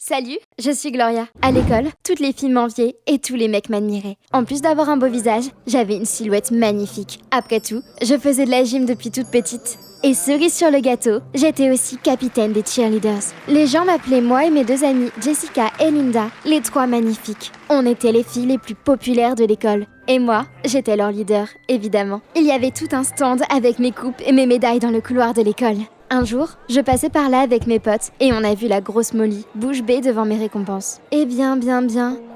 Salut, je suis Gloria. À l'école, toutes les filles m'enviaient et tous les mecs m'admiraient. En plus d'avoir un beau visage, j'avais une silhouette magnifique. Après tout, je faisais de la gym depuis toute petite. Et cerise sur le gâteau, j'étais aussi capitaine des cheerleaders. Les gens m'appelaient moi et mes deux amies, Jessica et Linda, les trois magnifiques. On était les filles les plus populaires de l'école. Et moi, j'étais leur leader, évidemment. Il y avait tout un stand avec mes coupes et mes médailles dans le couloir de l'école. Un jour, je passais par là avec mes potes et on a vu la grosse Molly, bouche bée devant mes récompenses. Eh bien.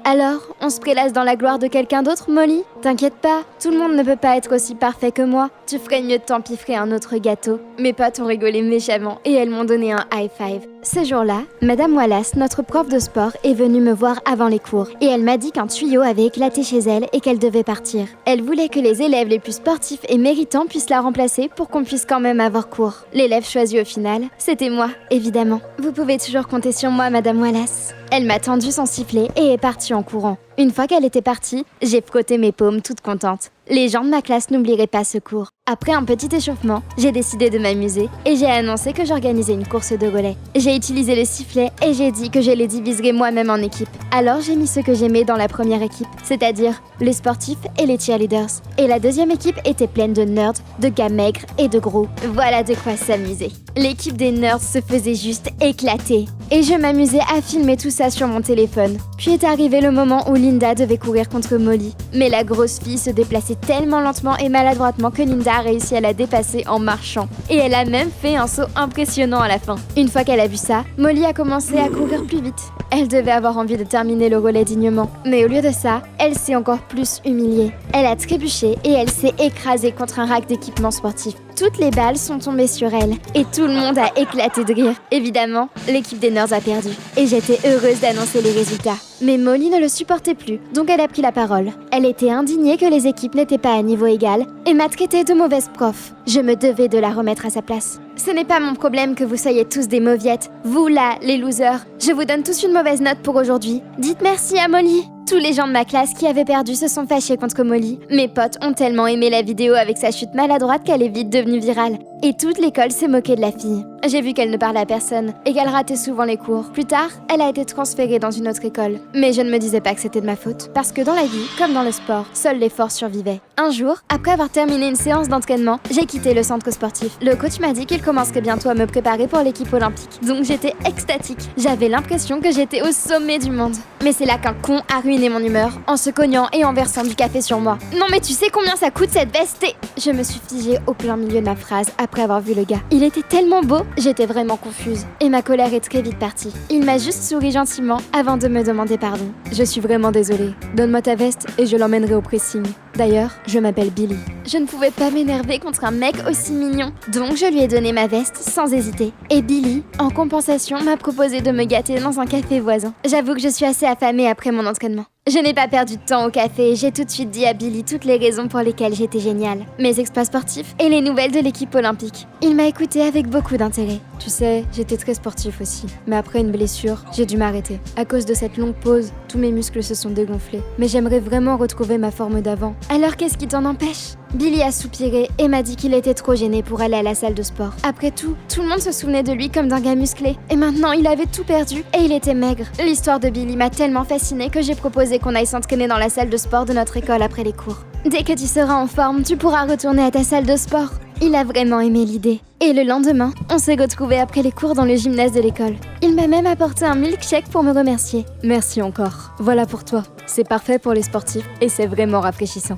Alors, on se prélasse dans la gloire de quelqu'un d'autre, Molly? T'inquiète pas, tout le monde ne peut pas être aussi parfait que moi. Tu ferais mieux de t'empiffrer un autre gâteau. Mes potes ont rigolé méchamment et elles m'ont donné un high five. Ce jour-là, Madame Wallace, notre prof de sport, est venue me voir avant les cours et elle m'a dit qu'un tuyau avait éclaté chez elle et qu'elle devait partir. Elle voulait que les élèves les plus sportifs et méritants puissent la remplacer pour qu'on puisse quand même avoir cours. L'élève choisi au final, c'était moi, évidemment. Vous pouvez toujours compter sur moi, Madame Wallace. Elle m'a tendu son sifflet et est partie en courant. Une fois qu'elle était partie, j'ai frotté mes paumes toute contente. Les gens de ma classe n'oublieraient pas ce cours. Après un petit échauffement, j'ai décidé de m'amuser et j'ai annoncé que j'organisais une course de relais. J'ai utilisé le sifflet et j'ai dit que je les diviserais moi-même en équipes. Alors j'ai mis ceux que j'aimais dans la première équipe, c'est-à-dire les sportifs et les cheerleaders. Et la deuxième équipe était pleine de nerds, de gars maigres et de gros. Voilà de quoi s'amuser. L'équipe des nerds se faisait juste éclater. Et je m'amusais à filmer tout ça sur mon téléphone. Puis est arrivé le moment où Linda devait courir contre Molly. Mais la grosse fille se déplaçait tellement lentement et maladroitement que Linda a réussi à la dépasser en marchant. Et elle a même fait un saut impressionnant à la fin. Une fois qu'elle a vu ça, Molly a commencé à courir plus vite. Elle devait avoir envie de terminer le relais dignement. Mais au lieu de ça, elle s'est encore plus humiliée. Elle a trébuché et elle s'est écrasée contre un rack d'équipements sportifs. Toutes les balles sont tombées sur elle et tout le monde a éclaté de rire. Évidemment, l'équipe des nerds a perdu et j'étais heureuse d'annoncer les résultats. Mais Molly ne le supportait plus, donc elle a pris la parole. Elle était indignée que les équipes n'étaient pas à niveau égal et m'a traité de mauvaise prof. Je me devais de la remettre à sa place. Ce n'est pas mon problème que vous soyez tous des mauviettes. Vous là, les losers. Je vous donne tous une mauvaise note pour aujourd'hui. Dites merci à Molly. Tous les gens de ma classe qui avaient perdu se sont fâchés contre Molly. Mes potes ont tellement aimé la vidéo avec sa chute maladroite qu'elle est vite devenue virale. Et toute l'école s'est moquée de la fille. J'ai vu qu'elle ne parlait à personne et qu'elle ratait souvent les cours. Plus tard, elle a été transférée dans une autre école. Mais je ne me disais pas que c'était de ma faute. Parce que dans la vie, comme dans le sport, seuls les forts survivaient. Un jour, après avoir terminé une séance d'entraînement, j'ai quitté le centre sportif. Le coach m'a dit qu'il commencerait bientôt à me préparer pour l'équipe olympique. Donc j'étais extatique. J'avais l'impression que j'étais au sommet du monde. Mais c'est là qu'un con a ruiné mon humeur en se cognant et en versant du café sur moi. Non mais tu sais combien ça coûte cette veste? Je me suis figée au plein milieu de ma phrase après avoir vu le gars. Il était tellement beau, j'étais vraiment confuse. Et ma colère est très vite partie. Il m'a juste souri gentiment avant de me demander pardon. Je suis vraiment désolée. Donne-moi ta veste et je l'emmènerai au pressing. D'ailleurs, je m'appelle Billy. Je ne pouvais pas m'énerver contre un mec aussi mignon. Donc je lui ai donné ma veste sans hésiter. Et Billy, en compensation, m'a proposé de me gâter dans un café voisin. J'avoue que je suis assez affamée après mon entraînement. Je n'ai pas perdu de temps au café et j'ai tout de suite dit à Billy toutes les raisons pour lesquelles j'étais géniale. Mes exploits sportifs et les nouvelles de l'équipe olympique. Il m'a écouté avec beaucoup d'intérêt. Tu sais, j'étais très sportif aussi. Mais après une blessure, j'ai dû m'arrêter. À cause de cette longue pause, tous mes muscles se sont dégonflés. Mais j'aimerais vraiment retrouver ma forme d'avant. Alors qu'est-ce qui t'en empêche? Billy a soupiré et m'a dit qu'il était trop gêné pour aller à la salle de sport. Après tout le monde se souvenait de lui comme d'un gars musclé. Et maintenant, il avait tout perdu et il était maigre. L'histoire de Billy m'a tellement fascinée que j'ai proposé qu'on aille s'entraîner dans la salle de sport de notre école après les cours. Dès que tu seras en forme, tu pourras retourner à ta salle de sport. Il a vraiment aimé l'idée. Et le lendemain, on s'est retrouvés après les cours dans le gymnase de l'école. Il m'a même apporté un milkshake pour me remercier. Merci encore. Voilà pour toi. C'est parfait pour les sportifs et c'est vraiment rafraîchissant.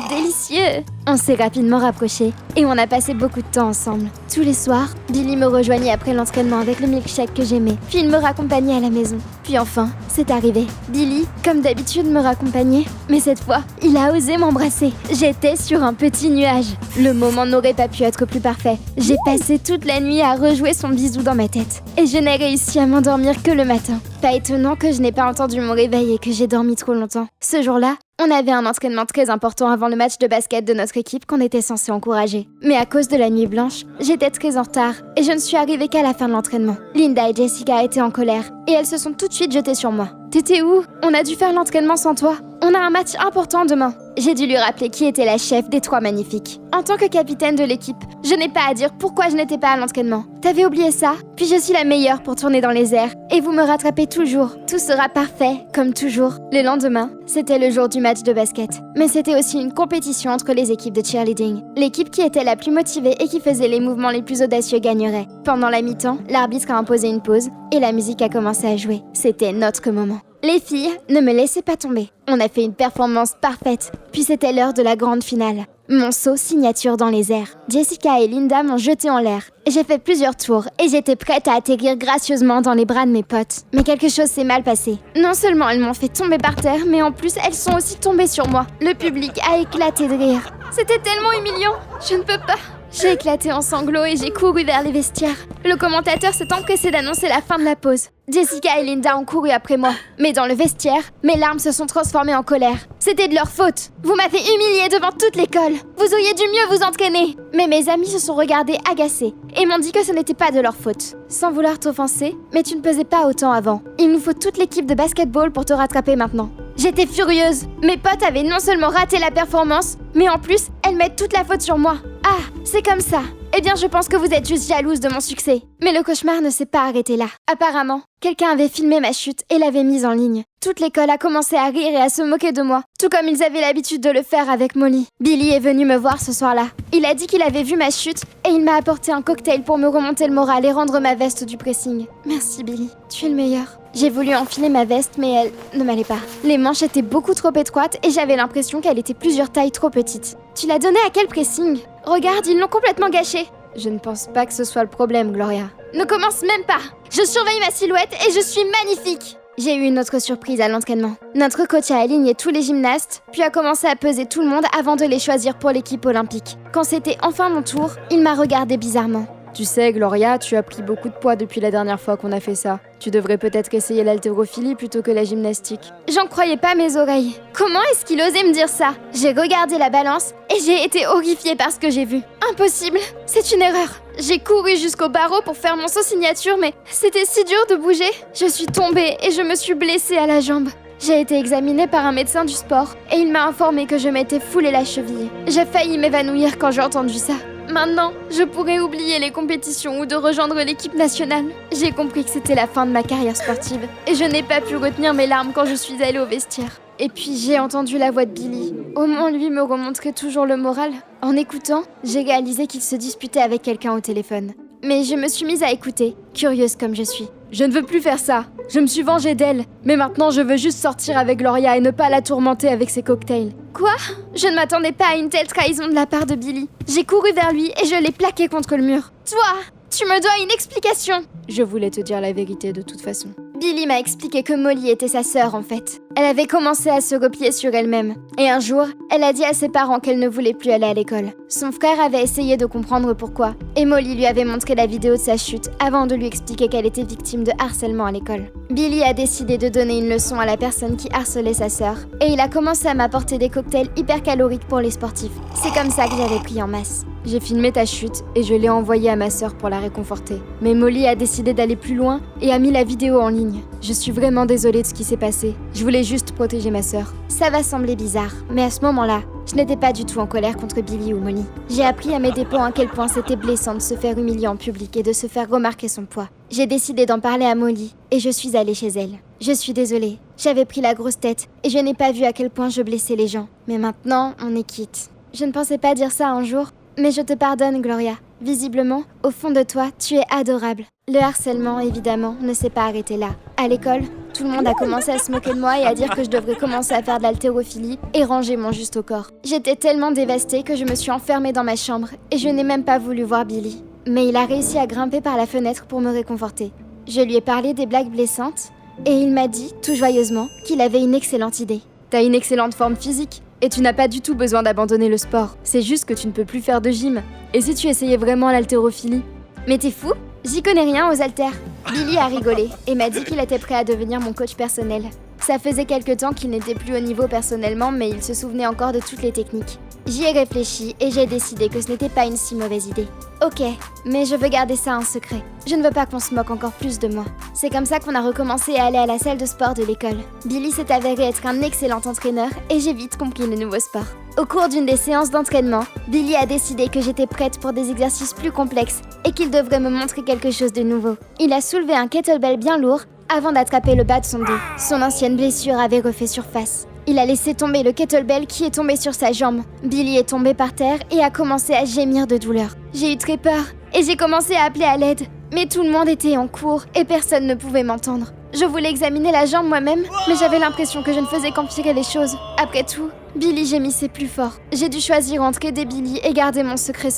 Délicieux! On s'est rapidement rapprochés et on a passé beaucoup de temps ensemble. Tous les soirs, Billy me rejoignait après l'entraînement avec le milkshake que j'aimais. Puis il me raccompagnait à la maison. Puis enfin, c'est arrivé. Billy, comme d'habitude, me raccompagnait. Mais cette fois, il a osé m'embrasser. J'étais sur un petit nuage. Le moment n'aurait pas pu être plus parfait. J'ai passé toute la nuit à rejouer son bisou dans ma tête. Et je n'ai réussi à m'endormir que le matin. Pas étonnant que je n'ai pas entendu mon réveil et que j'ai dormi trop longtemps. Ce jour-là, on avait un entraînement très important avant le match de basket de notre équipe qu'on était censé encourager. Mais à cause de la nuit blanche, j'étais très en retard et je ne suis arrivée qu'à la fin de l'entraînement. Linda et Jessica étaient en colère et elles se sont tout de suite jetées sur moi. T'étais où? On a dû faire l'entraînement sans toi. On a un match important demain. J'ai dû lui rappeler qui était la chef des 3 magnifiques. En tant que capitaine de l'équipe, je n'ai pas à dire pourquoi je n'étais pas à l'entraînement. T'avais oublié ça? Puis je suis la meilleure pour tourner dans les airs. Et vous me rattrapez toujours. Tout sera parfait, comme toujours. Le lendemain, c'était le jour du match de basket. Mais c'était aussi une compétition entre les équipes de cheerleading. L'équipe qui était la plus motivée et qui faisait les mouvements les plus audacieux gagnerait. Pendant la mi-temps, l'arbitre a imposé une pause et la musique a commencé à jouer. C'était notre moment. Les filles, ne me laissez pas tomber. On a fait une performance parfaite. Puis c'était l'heure de la grande finale. Mon saut signature dans les airs. Jessica et Linda m'ont jeté en l'air. J'ai fait plusieurs tours et j'étais prête à atterrir gracieusement dans les bras de mes potes. Mais quelque chose s'est mal passé. Non seulement elles m'ont fait tomber par terre, mais en plus elles sont aussi tombées sur moi. Le public a éclaté de rire. C'était tellement humiliant. Je ne peux pas. J'ai éclaté en sanglots et j'ai couru vers les vestiaires. Le commentateur s'est empressé d'annoncer la fin de la pause. Jessica et Linda ont couru après moi. Mais dans le vestiaire, mes larmes se sont transformées en colère. C'était de leur faute. Vous m'avez humiliée devant toute l'école. Vous auriez dû mieux vous entraîner. Mais mes amis se sont regardés agacés et m'ont dit que ce n'était pas de leur faute. Sans vouloir t'offenser, mais tu ne pesais pas autant avant. Il nous faut toute l'équipe de basketball pour te rattraper maintenant. J'étais furieuse. Mes potes avaient non seulement raté la performance, mais en plus, elles mettent toute la faute sur moi. Ah, c'est comme ça. Eh bien, je pense que vous êtes juste jalouse de mon succès. Mais le cauchemar ne s'est pas arrêté là. Apparemment, quelqu'un avait filmé ma chute et l'avait mise en ligne. Toute l'école a commencé à rire et à se moquer de moi, tout comme ils avaient l'habitude de le faire avec Molly. Billy est venu me voir ce soir-là. Il a dit qu'il avait vu ma chute et il m'a apporté un cocktail pour me remonter le moral et rendre ma veste du pressing. Merci Billy, tu es le meilleur. J'ai voulu enfiler ma veste, mais elle ne m'allait pas. Les manches étaient beaucoup trop étroites et j'avais l'impression qu'elle était plusieurs tailles trop petite. Tu l'as donnée à quel pressing? Regarde, ils l'ont complètement gâché. Je ne pense pas que ce soit le problème, Gloria. Ne commence même pas. Je surveille ma silhouette et je suis magnifique. J'ai eu une autre surprise à l'entraînement. Notre coach a aligné tous les gymnastes, puis a commencé à peser tout le monde avant de les choisir pour l'équipe olympique. Quand c'était enfin mon tour, il m'a regardé bizarrement. Tu sais, Gloria, tu as pris beaucoup de poids depuis la dernière fois qu'on a fait ça. Tu devrais peut-être essayer l'haltérophilie plutôt que la gymnastique. J'en croyais pas mes oreilles. Comment est-ce qu'il osait me dire ça? J'ai regardé la balance et j'ai été horrifiée par ce que j'ai vu. Impossible, c'est une erreur. J'ai couru jusqu'au barreau pour faire mon saut signature, mais c'était si dur de bouger. Je suis tombée et je me suis blessée à la jambe. J'ai été examinée par un médecin du sport et il m'a informé que je m'étais foulé la cheville. J'ai failli m'évanouir quand j'ai entendu ça. Maintenant, je pourrais oublier les compétitions ou de rejoindre l'équipe nationale. J'ai compris que c'était la fin de ma carrière sportive et je n'ai pas pu retenir mes larmes quand je suis allée au vestiaire. Et puis j'ai entendu la voix de Billy. Au moins lui me remontrait toujours le moral. En écoutant, j'ai réalisé qu'il se disputait avec quelqu'un au téléphone. Mais je me suis mise à écouter, curieuse comme je suis. Je ne veux plus faire ça. Je me suis vengée d'elle. Mais maintenant, je veux juste sortir avec Gloria et ne pas la tourmenter avec ses cocktails. Quoi? Je ne m'attendais pas à une telle trahison de la part de Billy. J'ai couru vers lui et je l'ai plaqué contre le mur. Toi, tu me dois une explication. Je voulais te dire la vérité de toute façon. Billy m'a expliqué que Molly était sa sœur en fait. Elle avait commencé à se replier sur elle-même. Et un jour, elle a dit à ses parents qu'elle ne voulait plus aller à l'école. Son frère avait essayé de comprendre pourquoi. Et Molly lui avait montré la vidéo de sa chute avant de lui expliquer qu'elle était victime de harcèlement à l'école. Billy a décidé de donner une leçon à la personne qui harcelait sa sœur. Et il a commencé à m'apporter des cocktails hyper caloriques pour les sportifs. C'est comme ça que j'avais pris en masse. J'ai filmé ta chute et je l'ai envoyée à ma sœur pour la réconforter. Mais Molly a décidé d'aller plus loin et a mis la vidéo en ligne. Je suis vraiment désolée de ce qui s'est passé. Je voulais juste protéger ma sœur. Ça va sembler bizarre, mais à ce moment-là, je n'étais pas du tout en colère contre Billy ou Molly. J'ai appris à mes dépens à quel point c'était blessant de se faire humilier en public et de se faire remarquer son poids. J'ai décidé d'en parler à Molly et je suis allée chez elle. Je suis désolée, j'avais pris la grosse tête et je n'ai pas vu à quel point je blessais les gens. Mais maintenant, on est quitte. Je ne pensais pas dire ça un jour, mais je te pardonne, Gloria. Visiblement, au fond de toi, tu es adorable. Le harcèlement, évidemment, ne s'est pas arrêté là. À l'école, tout le monde a commencé à se moquer de moi et à dire que je devrais commencer à faire de l'haltérophilie et ranger mon juste au corps. J'étais tellement dévastée que je me suis enfermée dans ma chambre et je n'ai même pas voulu voir Billy. Mais il a réussi à grimper par la fenêtre pour me réconforter. Je lui ai parlé des blagues blessantes et il m'a dit, tout joyeusement, qu'il avait une excellente idée. T'as une excellente forme physique et tu n'as pas du tout besoin d'abandonner le sport. C'est juste que tu ne peux plus faire de gym. Et si tu essayais vraiment l'haltérophilie? Mais t'es fou? J'y connais rien aux haltères. Billy a rigolé et m'a dit qu'il était prêt à devenir mon coach personnel. Ça faisait quelque temps qu'il n'était plus au niveau personnellement, mais il se souvenait encore de toutes les techniques. J'y ai réfléchi et j'ai décidé que ce n'était pas une si mauvaise idée. Ok, mais je veux garder ça un secret. Je ne veux pas qu'on se moque encore plus de moi. C'est comme ça qu'on a recommencé à aller à la salle de sport de l'école. Billy s'est avéré être un excellent entraîneur et j'ai vite compris le nouveau sport. Au cours d'une des séances d'entraînement, Billy a décidé que j'étais prête pour des exercices plus complexes et qu'il devrait me montrer quelque chose de nouveau. Il a soulevé un kettlebell bien lourd avant d'attraper le bas de son dos. Son ancienne blessure avait refait surface. Il a laissé tomber le kettlebell qui est tombé sur sa jambe. Billy est tombé par terre et a commencé à gémir de douleur. J'ai eu très peur et j'ai commencé à appeler à l'aide. Mais tout le monde était en cours et personne ne pouvait m'entendre. Je voulais examiner la jambe moi-même, mais j'avais l'impression que je ne faisais qu'empirer les choses. Après tout, Billy gémissait plus fort. J'ai dû choisir entre aider Billy et garder mon secret.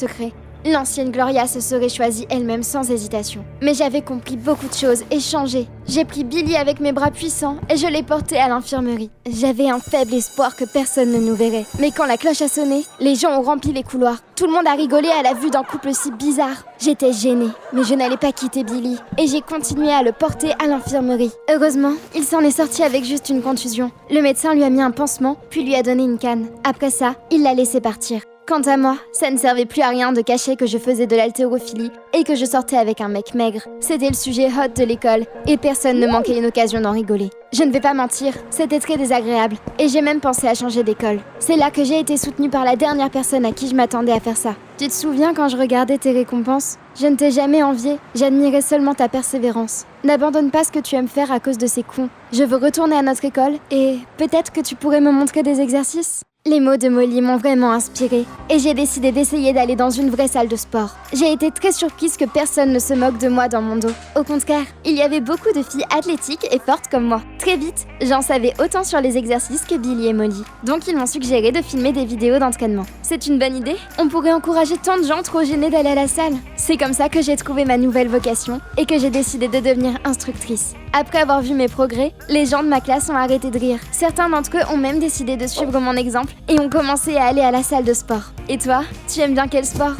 L'ancienne Gloria se serait choisie elle-même sans hésitation. Mais j'avais compris beaucoup de choses et changé. J'ai pris Billy avec mes bras puissants et je l'ai porté à l'infirmerie. J'avais un faible espoir que personne ne nous verrait. Mais quand la cloche a sonné, les gens ont rempli les couloirs. Tout le monde a rigolé à la vue d'un couple si bizarre. J'étais gênée, mais je n'allais pas quitter Billy. Et j'ai continué à le porter à l'infirmerie. Heureusement, il s'en est sorti avec juste une contusion. Le médecin lui a mis un pansement, puis lui a donné une canne. Après ça, il l'a laissé partir. Quant à moi, ça ne servait plus à rien de cacher que je faisais de l'haltérophilie et que je sortais avec un mec maigre. C'était le sujet hot de l'école et personne ne manquait une occasion d'en rigoler. Je ne vais pas mentir, c'était très désagréable et j'ai même pensé à changer d'école. C'est là que j'ai été soutenue par la dernière personne à qui je m'attendais à faire ça. Tu te souviens quand je regardais tes récompenses ? Je ne t'ai jamais envié, j'admirais seulement ta persévérance. N'abandonne pas ce que tu aimes faire à cause de ces cons. Je veux retourner à notre école et peut-être que tu pourrais me montrer des exercices ? Les mots de Molly m'ont vraiment inspirée et j'ai décidé d'essayer d'aller dans une vraie salle de sport. J'ai été très surprise que personne ne se moque de moi dans mon dos. Au contraire, il y avait beaucoup de filles athlétiques et fortes comme moi. Très vite, j'en savais autant sur les exercices que Billy et Molly. Donc ils m'ont suggéré de filmer des vidéos d'entraînement. C'est une bonne idée ? On pourrait encourager tant de gens trop gênés d'aller à la salle. C'est comme ça que j'ai trouvé ma nouvelle vocation et que j'ai décidé de devenir instructrice. Après avoir vu mes progrès, les gens de ma classe ont arrêté de rire. Certains d'entre eux ont même décidé de suivre mon exemple et ont commencé à aller à la salle de sport. Et toi, tu aimes bien quel sport ?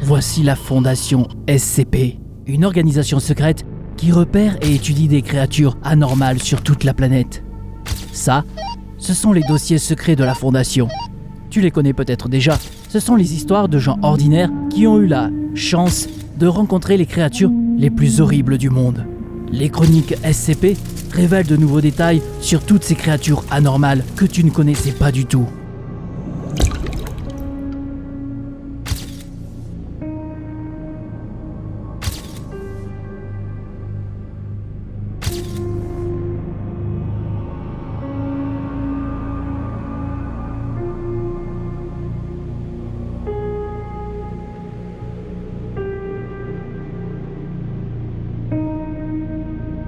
Voici la fondation SCP, une organisation secrète qui repère et étudie des créatures anormales sur toute la planète. Ça, ce sont les dossiers secrets de la fondation. Tu les connais peut-être déjà, ce sont les histoires de gens ordinaires qui ont eu la chance de rencontrer les créatures les plus horribles du monde. Les chroniques SCP révèlent de nouveaux détails sur toutes ces créatures anormales que tu ne connaissais pas du tout.